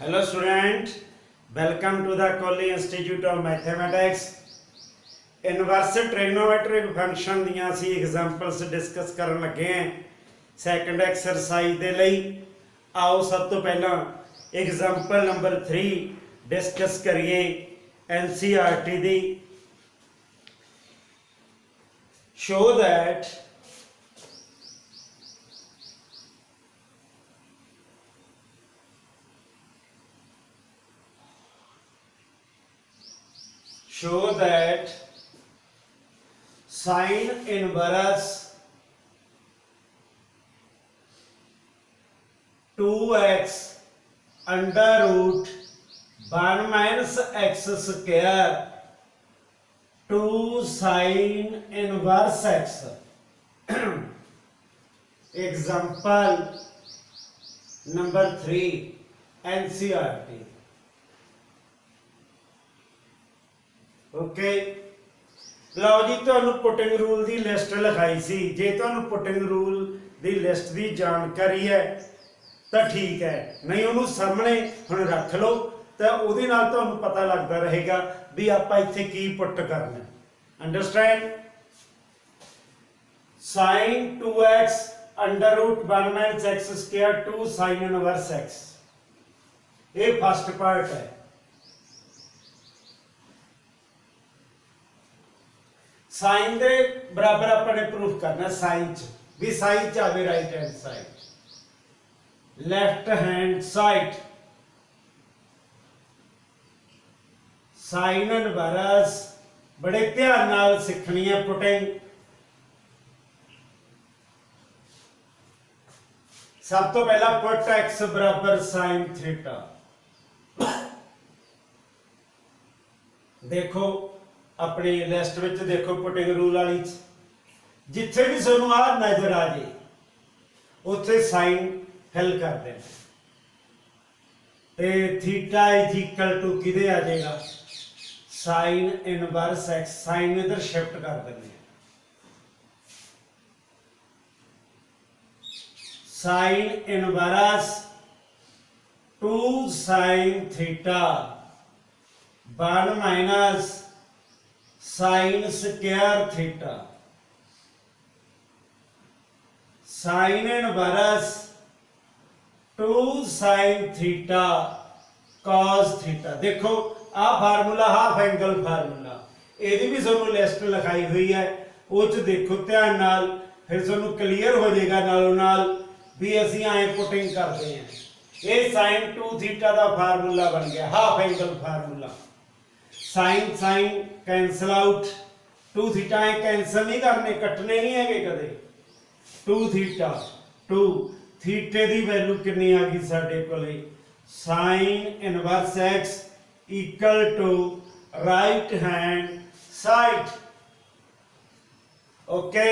Hello student, welcome to the Colley Institute of Mathematics. Inverse trigonometric function ਦੀਆਂ ਅਸੀਂ examples discuss ਕਰਨ ਲੱਗੇ ਹਾਂ ਸੈਕੰਡ ਐਕਸਰਸਾਈਜ਼ ਦੇ ਲਈ। आओ सब तो पहला एग्जांपल नंबर 3 डिस्कस करिए NCERT the. show that sine inverse 2x under root 1 minus x square 2 sine inverse x। example number 3 NCERT। Okay लो जी, तुहानू पुटिंग रूल की लिस्ट लिखाई सी। जे तुहानू पुटिंग रूल की लिस्ट की जानकारी है तो ठीक है, नहीं उन्होंने सामने हुण रख लो तो उहदे नाल तुहानू पता लगता रहेगा भी आपां इत्थे की पुट करना। Understand? Sine 2x under root 1 minus x square 2 sine inverse X, ये फर्स्ट पार्ट है। साइन दे बराबर अपने प्रूफ करना साइन च भी साइन च आवे right hand side, left hand side sine inverse बड़े ध्यान नाल सीखनी है पुटिंग। सब तो पहला पुट एक्स बराबर साइन थीटा। देखो अपनी लिस्ट में देखो पुटिंग रूल वाली जिथे भी सोनू आ नजर आ जाए उत्थे साइन फिल कर देना ते थीटा इज इक्वल टू किदे आ जाएगा साइन इनवर्स एक्स। साइन इधर शिफ्ट कर देंगे, sine inverse 2 sine theta 1 minus sine square theta, sine inverse 2 sine theta cos theta. देखो आ फार्मूला हाफ एंगल फार्मूला, ਇਹਦੀ भी ਤੁਹਾਨੂੰ लिस्ट लिखाई हुई है, ਉਹ ਚ देखो ध्यान नाल फिर ਤੁਹਾਨੂੰ क्लीयर हो जाएगा नालों नाल भी ਅਸੀਂ ਐ पुटिंग करते हैं। ये साइन 2 थीटा का फार्मूला बन गया half angle formula. Sine sine cancel out, 2 theta cancel नहीं करने, कटने नहीं है कदे। 2 थीटा 2 थीटे की वैल्यू कितनी आ गई साडे कोले sine inverse x equal to right hand side. Okay,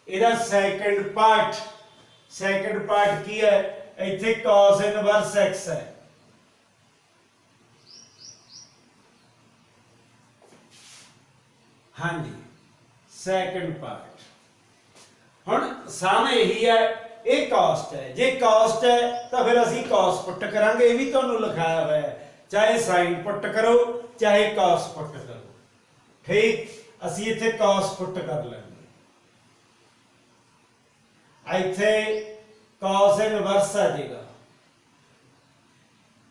इहदा सेकंड पार्ट की है, इत्थे कॉस इनवर्स एक्स है। हाँ जी, सेकंड पार्ट हुण सामने यही है, ये कॉस्ट है। जे कॉस्ट है तो फिर असी कॉस पुट करांगे, ये भी तुहानू लिखाया हुआ है, चाहे साइन पुट करो चाहे कॉस पुट करो। ठीक, असी इत्थे कॉस पुट कर लेंगे, इत्थे कॉस इनवर्स आ जाएगा,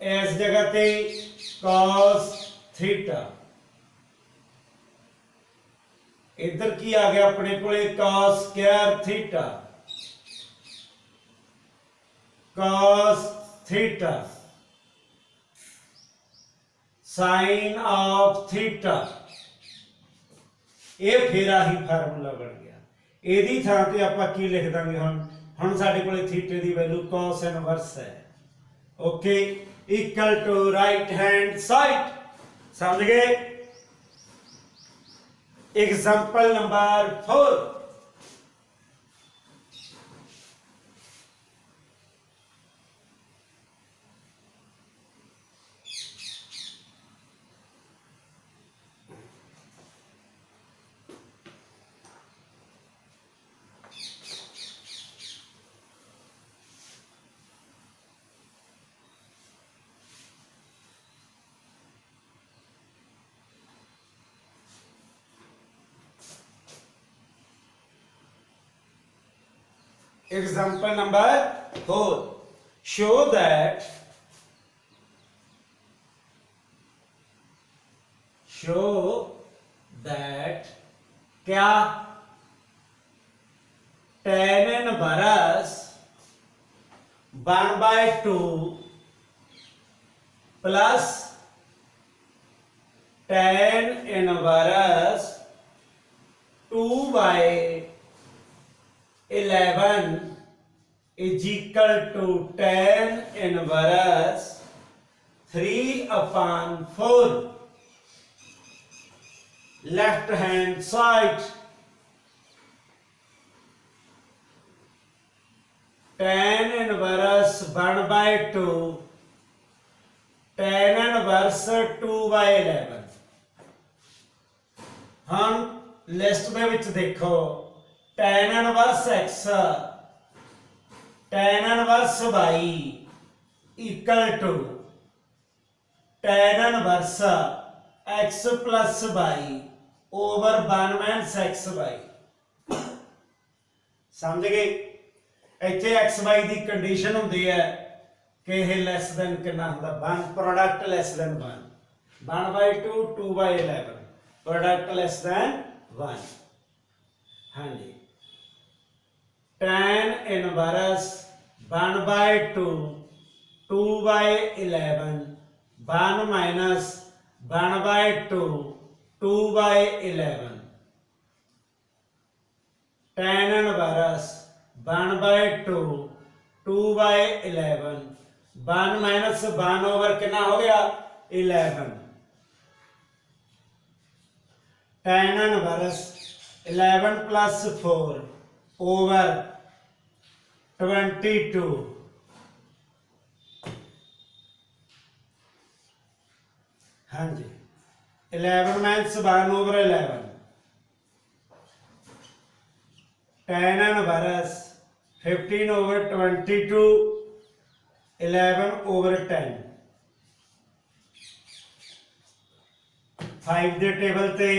इस जगह ते कॉस थीटा। इधर की आ गया अपने को cos square theta, cos theta sine of theta. ये फिर आही फार्मूला बन गया। एदी थां ते आपां की लिख देंगे हुण साडे कोले थीटे दी वैल्यू कॉस इनवर्स है। Okay, equal to right hand side. समझ गए? Example number 4। Example number 4. Show that क्या tan inverse 1/2 plus tan inverse 2/11 is equal to tan inverse 3/4. Left hand side, tan inverse 1/2 tan inverse 2/11। हम list ਦੇ ਵਿੱਚ ਦੇਖੋ tan inverse x tan inverse y equal to tan inverse x plus y over 1 minus x y। ਸਮਝ ਗਏ? ਇੱਥੇ x y ਦੀ condition ਹੁੰਦੀ ਹੈ ਕਿ ਇਹ ਲੈਸ ਦੈਨ ਕਿੰਨਾ ਹੁੰਦਾ 1 product less than 1 1/2 2/11 product less than 1। ਹਾਂਜੀ tan inverse 1/2 2/11 1 minus 1/2 2/11 tan inverse 1/2 2/11 1 minus 1 over कितना हो गया 11 tan inverse 11 plus 4 over 22 हाँ जी 11 minus 1 over 11 tan inverse 15 over 22 11 over 10 5 ਦੇ ਟੇਬਲ ਤੇ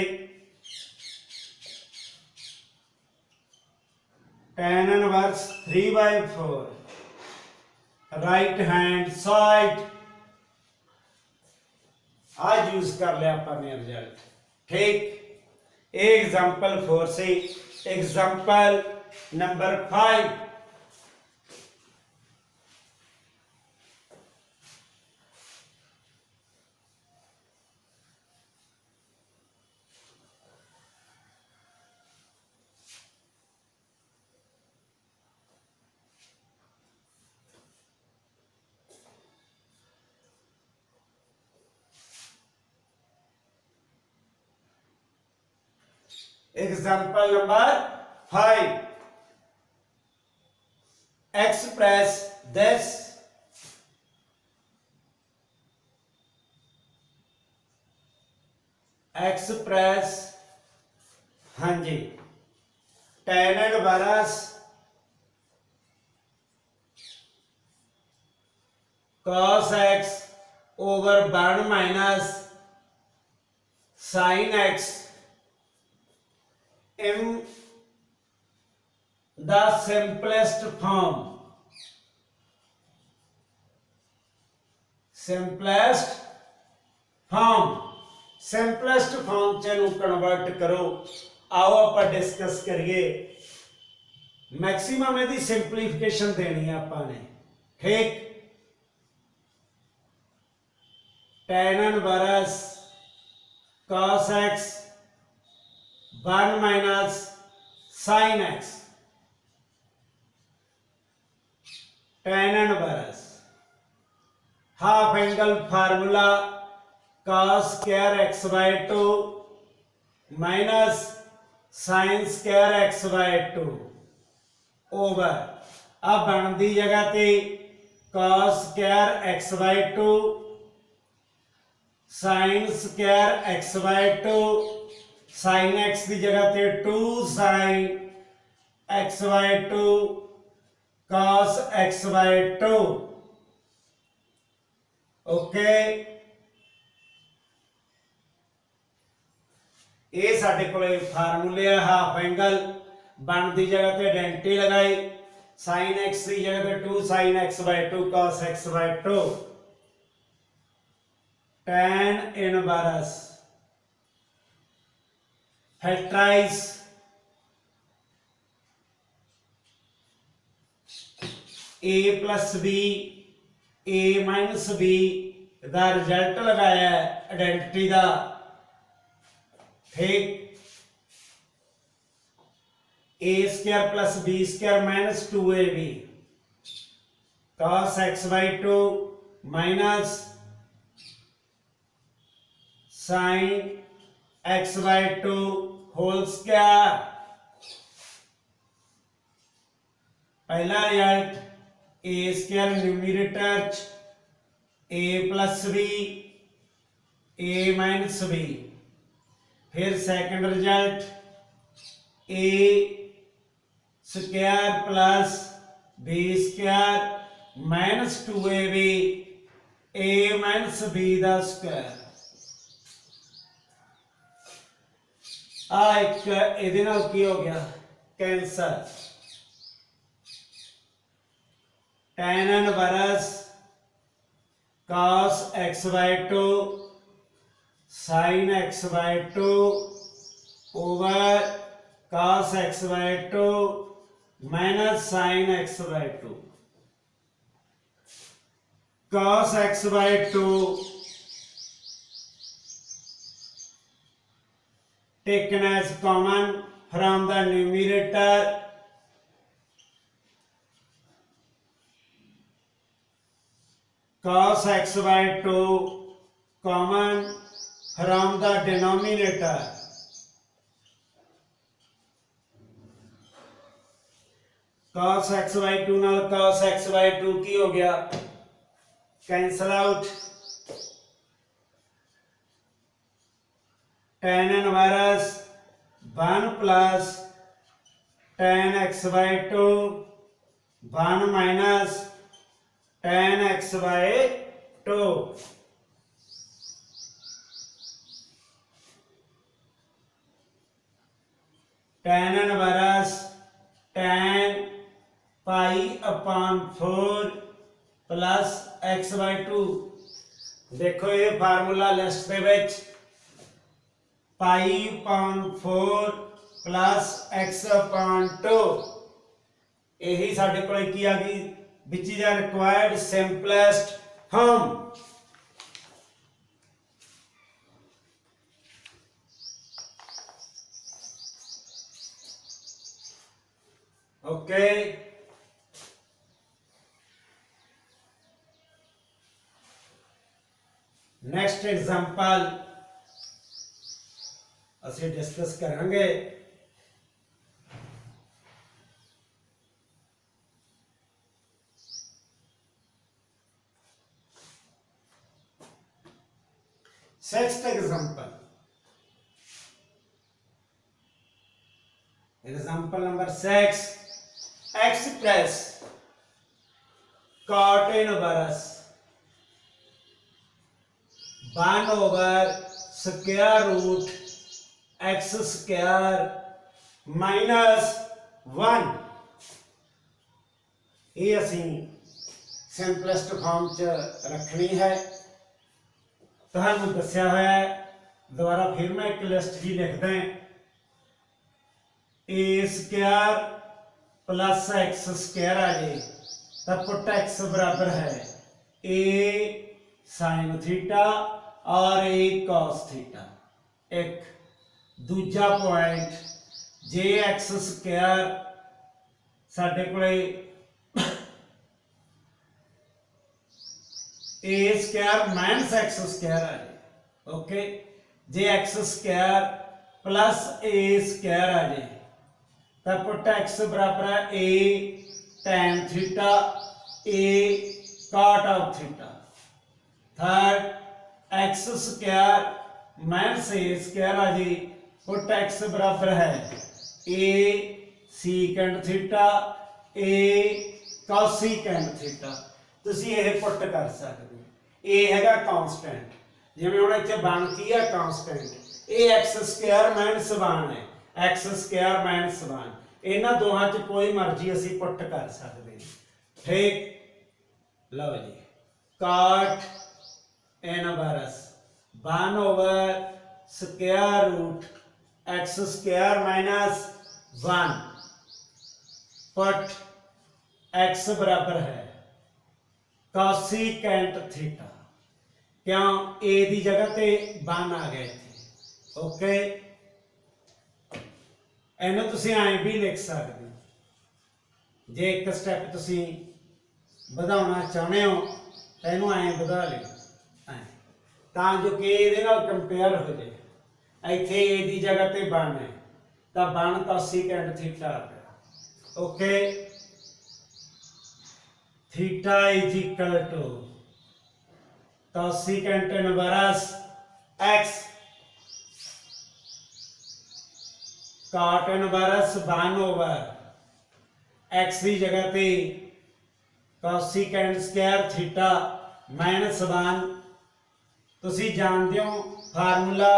tan inverse 3/4 right hand side आज यूज कर लिया अपने रिजल्ट। ठीक एग्जाम्पल 4 से example number 5 Example number 5. Express this हाँ जी tan inverse cos x over 1 minus sin x in the simplest form simplest form ਚ ਨੂੰ ਕਨਵਰਟ ਕਰੋ। आओ ਆਪਾਂ डिस्कस करिए मैक्सिमम ਇਹਦੀ सिंपलीफिकेशन देनी है ਆਪਾਂ ਨੇ। ठीक tan inverse cos x 1 minus sin x tan inverse half angle formula cos square x by 2 minus sin square x by 2 over अब बनती जगह पे cos square x by 2 sin square x by 2 sin x की जगह पे 2 sin x by 2 cos x by 2 okay. ये साडे कोले फार्मूले हाफ एंगल बनती जगह पे आइडेंटिटी लगाई साइन एक्स की जगह 2 sine x by 2 cos x by 2 tan inverse factorise a plus b a minus b का रिजल्ट लगाया आइडेंटिटी का ठीक a square plus b square minus 2ab cos x by 2 minus sin x by 2 whole square पहला result a square numerator a plus b a minus b फिर second result a square plus b square minus 2ab a minus b का square आ एक ਇਹਦੇ ਨਾਲ ਕੀ ਹੋ ਗਿਆ cancer tan inverse cos x by 2 sin x by 2 over cos x by 2 minus sin x by 2 cos x by 2 taken as common from the numerator cos x by 2 common from the denominator cos x by 2 नाल cos x by 2 की हो गया cancel out tan inverse 1 plus tan x by 2 1 minus tan x by 2 tan inverse tan pi upon 4 plus x by 2 देखो ये formula list दे विच pi upon 4 plus x upon 2 यही साडे कोल की आ गई which is required simplest form okay next example ਅਸੀਂ डिस्कस करेंगे sixth example number 6 x plus cot inverse 1 over square root x square minus 1 ये असी सिंपलेस्ट फॉर्म च रखनी है तुहानू दस्या होया है दोबारा फिर मैं एक लिस्ट जी लिख दें a square plus x square आ जाए तब पुट x बराबर है a साइन थीटा और a cos थीटा एक दूजा पॉइंट जे एक्स स्क्वायर साडे कोले A square minus x square आ जाए ओके जे x square plus A square आ जाए तब पुट एक्स बराबर है A tan theta A cot of theta third x square minus A square आ जाए पुट एक्स बराबर है ए सीकेंड थीटा ए cosecant थीटा ਤੁਸੀਂ ਇਹ ਪੁੱਟ ਕਰ ਸਕਦੇ ਹੋ ਇਹ ਹੈਗਾ ਕਾਂਸਟੈਂਟ ਜਿਵੇਂ ਹੁਣ ਇੱਥੇ ਬਣ ਕੀ ਹੈ ਕਾਂਸਟੈਂਟ ਇਹ x² - 1 ਹੈ x² - 1 ਇਹਨਾਂ ਦੋਹਾਂ 'ਚ ਕੋਈ ਮਰਜ਼ੀ ਅਸੀਂ ਪੁੱਟ ਕਰ ਸਕਦੇ ਹਾਂ। ਠੀਕ, ਲਓ ਜੀ, cot inverse 1/√x² minus 1 put x बराबर है cosecant थीटा। क्यों? a की जगह ते 1 आ गए थे। ओके, इन्हू तुसीं ऐ भी लिख सकते हो, जे एक स्टैप तुसीं ਵਧਾਉਣਾ ਚਾਹੁੰਦੇ ਹੋ ਤਾਂ ਇਹਨੂੰ ਐਂ ਵਧਾ ਲਿਓ, ਤਾਂ ਜੋ ਕਿ ਇਹਦੇ ਨਾਲ ਕੰਪੇਅਰ ਹੋ ਜਾਏ। ਇੱਥੇ a ਦੀ ਜਗ੍ਹਾ ਤੇ 1 ਹੈ ਤਾਂ 1 cosecant ਥੀਟਾ ਆ ਗਿਆ। Okay, theta is equal to cosecant inverse x cot inverse 1/x की जगह पे cosecant स्क्वायर थीटा माइनस 1। तुसी जानते हो फार्मूला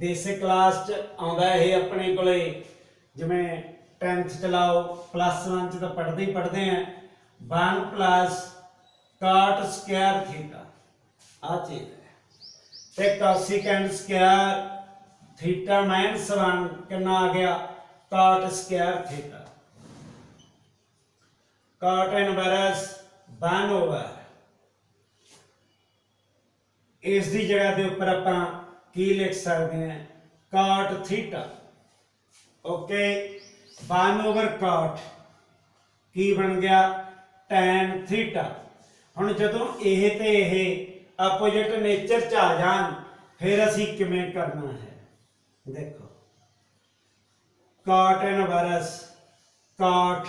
बेसिक क्लास च आउंदा है अपने कोले, जिवें 10th च लाओ +1 च तो पढ़ते ही पढ़ते हैं 1 + cot स्क्वायर थीटा आ चीज है। ते cosecant स्क्वायर थीटा माइनस 1 कितना आ गया cot square theta. cot inverse 1/, इस दी जगह के ऊपर आप की लिख सकते हैं cot थीटा। ओके, 1/cot की बन गया tan थीटा। हुण जदों यह ते यह अपोजिट नेचर च आ जान फिर असी किवें करना है। देखो, cot inverse cot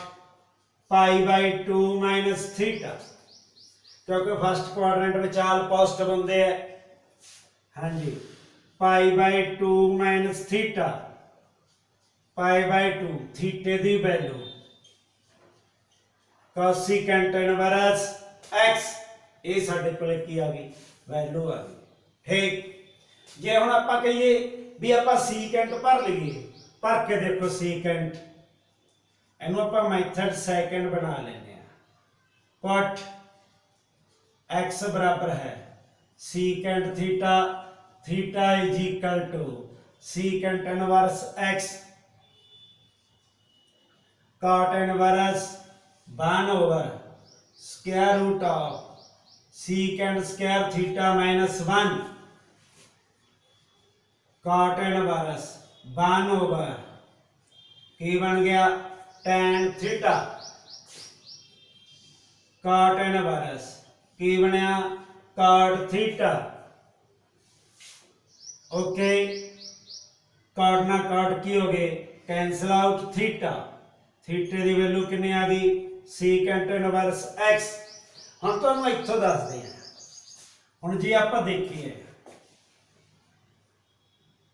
π/2 minus theta, क्योंकि फर्स्ट क्वाड्रेंट विचाल पॉजिटिव होंगे है। हाँ जी, π/2 माइनस थीटा, π/2 थीटे की वैल्यू cosecant इनवर्स x, ये साडे कोले की आ गई वैल्यू आ गई। ठीक, जे हुण आपां कहिए भी आपां सीकेंट भर लईए, भर के देखो सीकेंट, इनू आपां मैथड सेकंड बना लेने आ। पुट x बराबर है secant theta, theta is equal to secant inverse x cot inverse 1/√ऑफ secant square theta minus 1 cot inverse 1/, की बन गया tan थीटा। cot इनवर्स की बनया cot थीटा। ओके, cot ना cot की हो गए कैंसल आउट थीटा, थीटे की वैल्यू कितनी आ गई सीकेंट इनवर्स x। हम तो इत्थों दसते हैं, हुण जे आपां देखीए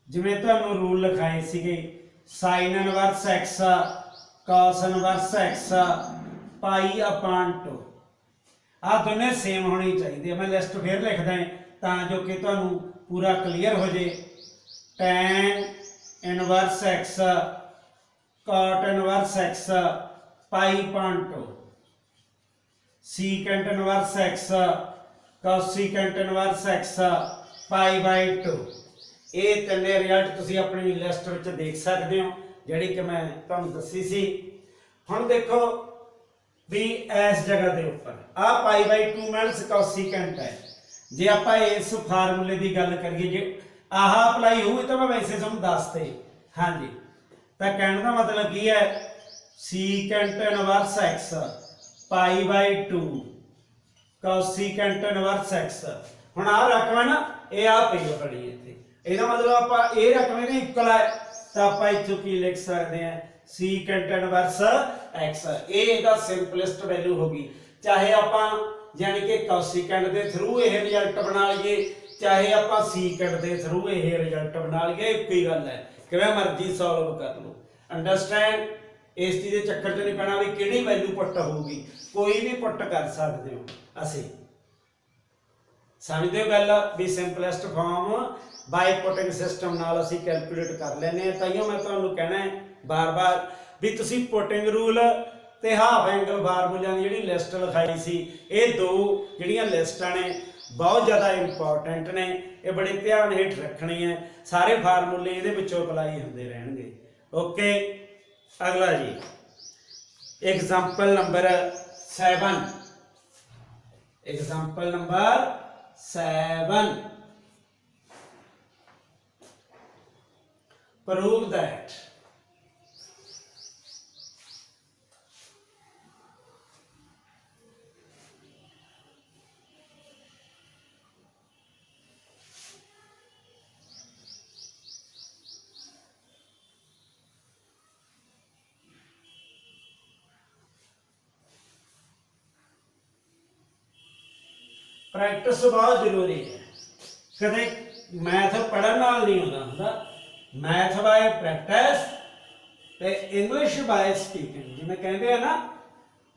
जिवें तुहानूं रूल लिखाए सीगे sin inverse x cos inverse x π/2, आ दोनों सेम होनी चाहिए। मैं लिस्ट फिर लिखदा तां जो कि तुहानूं पूरा क्लीयर हो जाए। tan inverse x cot inverse x π/2, secant inverse x cosecant inverse x π/2। ये तीन रिजल्ट तुसीं अपनी लिस्ट में देख सकते हो जिहड़ी कि मैं तुहानूं दसी सी। हुण देखो भी इस जगह के ऊपर आ π/2 माइनस cosecant है। जे आपां इस फार्मूले की गल करिए, जे आह अप्लाई होई तो मैं वैसे तुहानूं दसते। हाँ जी, तो कहने का मतलब की है secant inverse x π/2 cosecant inverse x। हुण आ रकम है ना, ये आ पई बड़ी इत्थे, ਇਹਦਾ मतलब ਆਪਾਂ ਇਹ रकम ਇਹਦੇ इक्वल है तो आप इत्थों की लिख सकते हैं सीकेंट इनवर्स x। ये ਇਹਦਾ सिंपलेस्ट वैल्यू होगी, चाहे आप यानी कि cosecant के थ्रू यह रिजल्ट बना लीए, चाहे आप सीकेंट के थ्रू यह रिजल्ट बना लीए, एक ही गल है, किवें मर्जी सॉल्व कर लो। अंडरस्टैंड, इस चीज़ के चक्कर च नहीं पैना भी किहड़ी वैल्यू पुट होगी, कोई भी पुट कर सकते हो। असी समझते हो गल भी simplest form by putting system नाल असी कैलकुलेट कर लेने। ताइयों मैं तुहानूं कहना है बार बार भी तुसी पुटिंग रूल ते हाफ एंगल फार्मूलिਆਂ ਦੀ ਜਿਹੜੀ ਲਿਸਟ ਲਿਖਾਈ ਸੀ, ਇਹ ਦੋ ਜਿਹੜੀਆਂ ਲਿਸਟਾਂ ਨੇ बहुत ज़्यादा इंपॉर्टेंट ने, ये बड़े ध्यान हेठ रखनी है। सारे फार्मूले ये विचों अप्लाई होंदे रहणगे। ओके, अगला जी example number 7। Example number 7, prove that practice बहुत जरूरी है। कदे मैथ पढ़न नाल नहीं होता हुंदा, मैथ बाय प्रैक्टिस ते इंग्लिश बाय स्पीकिंग। जिवें कहंदे आ ना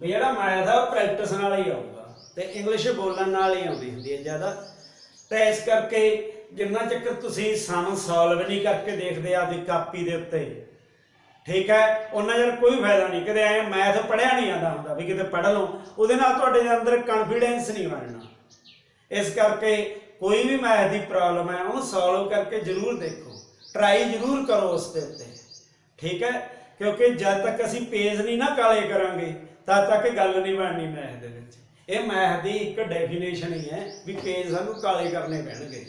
भी जिहड़ा मैथ आ प्रैक्टिस नाल ही आऊगा ते इंग्लिश बोलण नाल ही आउंदी हुंदी है ज़्यादा। तो इस करके जिन्ना चक्कर तुसीं सम सॉल्व नहीं करके देखदे आपदी कापी दे उत्ते, ठीक है, उन्ना चਿਰ कोई फायदा नहीं। कदे ऐ मैथ पढ़िया नहीं आंदा हुंदा भी किते पढ़ लो, उहदे नाल तुहाडे अंदर कॉन्फिडेंस नहीं बनना। इस करके कोई भी मैथ की प्रॉब्लम है उन्हें सॉल्व करके जरूर देखो, ट्राई जरूर करो उसके उत्ते, ठीक है, क्योंकि जब तक असी पेज नहीं ना काले करांगे तद तक गल नहीं बननी मैथ दे विच। ये मैथ की एक डेफिनेशन ही है भी पेज सानू काले करने पैणगे,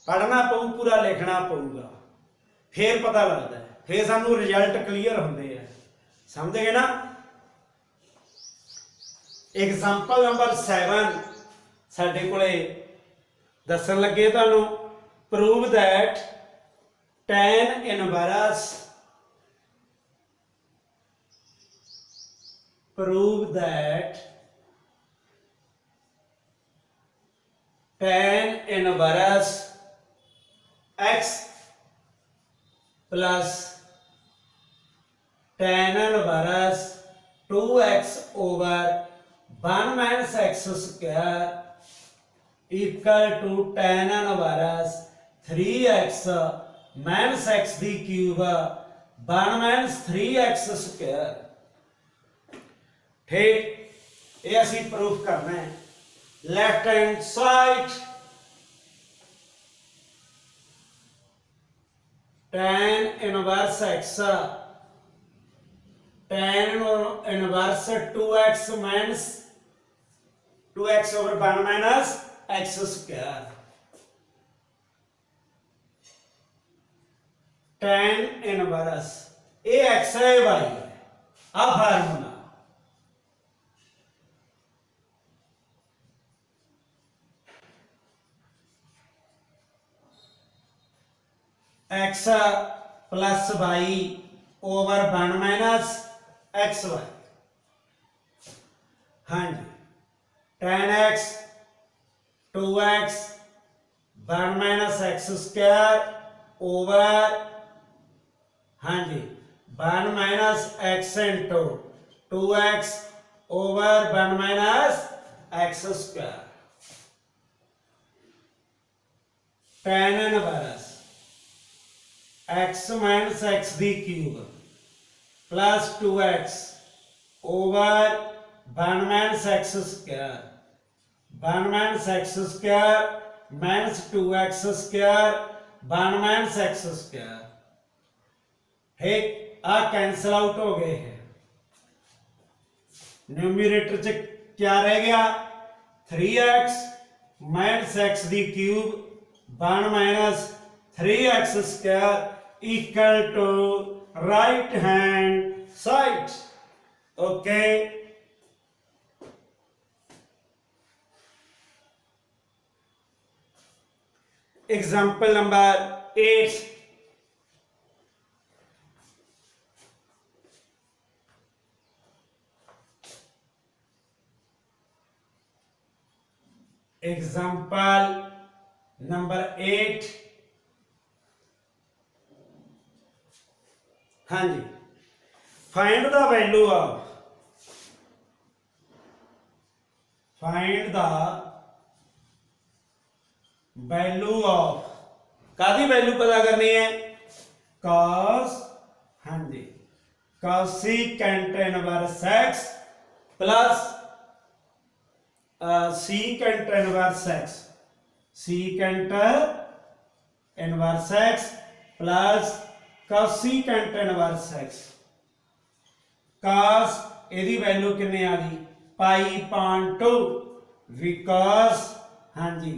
पढ़ना पऊ, पूरा लिखना पऊगा, फिर पता लगता है, फिर सानू रिजल्ट क्लीयर होंदे हैं। समझ गए ना। एग्जाम्पल नंबर 7 साडे कोले दसन लगे तुहानू, prove that tan inverse, prove that tan inverse x plus tan inverse 2x over 1 minus x square equal to tan inverse 3x minus x दी क्यूब 1 माइनस 3x स्क्वायर। ठीक, ये असी प्रूफ करना है। Left hand side tan inverse x, tan inverse 2x minus 2x over 1 minus x square, tan inverse A x है y है, आ formula x plus y over 1 minus x Y. हाँ जी, tan x 2x 1 minus x square over, हाँ जी, 1 minus x into 2x over 1 minus x square. tan inverse x minus x दी cube plus 2x over 1 minus x square, 1 minus x square minus 2x square 1 minus x square. ठीक, आ cancel out हो गए हैं। Numerator च क्या रह गया, 3x minus x दी cube 1 minus 3x square equal to right hand side. Okay, example number 8, example number 8, हाँ जी, find the value of, find the value of, कादी वैल्यू पता करनी है, cos, हाँ जी, cosecant inverse x plus secant inverse x, secant inverse x plus cosecant inverse x। cos ਇਹਦੀ ਵੈल्यू ਕਿੰਨੇ ਆ ਗਈ π/2 because हाँ जी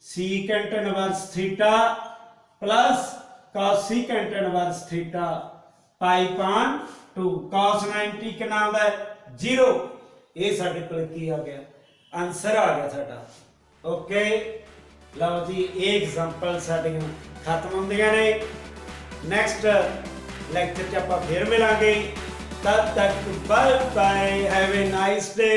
secant inverse theta plus cosecant inverse theta π/2 cos 90 ਕਿੰਨਾ ਆਉਂਦਾ ਹੈ 0। ਇਹ ਸਾਡੇ ਕੋਲ ਕੀ ਆ ਗਿਆ ਆਨਸਰ ਆ ਗਿਆ ਸਾਡਾ। ਓਕੇ ਲਓ ਜੀ ਇਹ ਐਗਜ਼ਾਮਪਲ ਸਾਡੀਆਂ ਖਤਮ ਹੁੰਦੀਆਂ ਨੇ। ਨੈਕਸਟ ਲੈਕਚਰ 'ਚ ਆਪਾਂ ਫੇਰ ਮਿਲਾਂਗੇ। तब तक bye bye, have a nice day.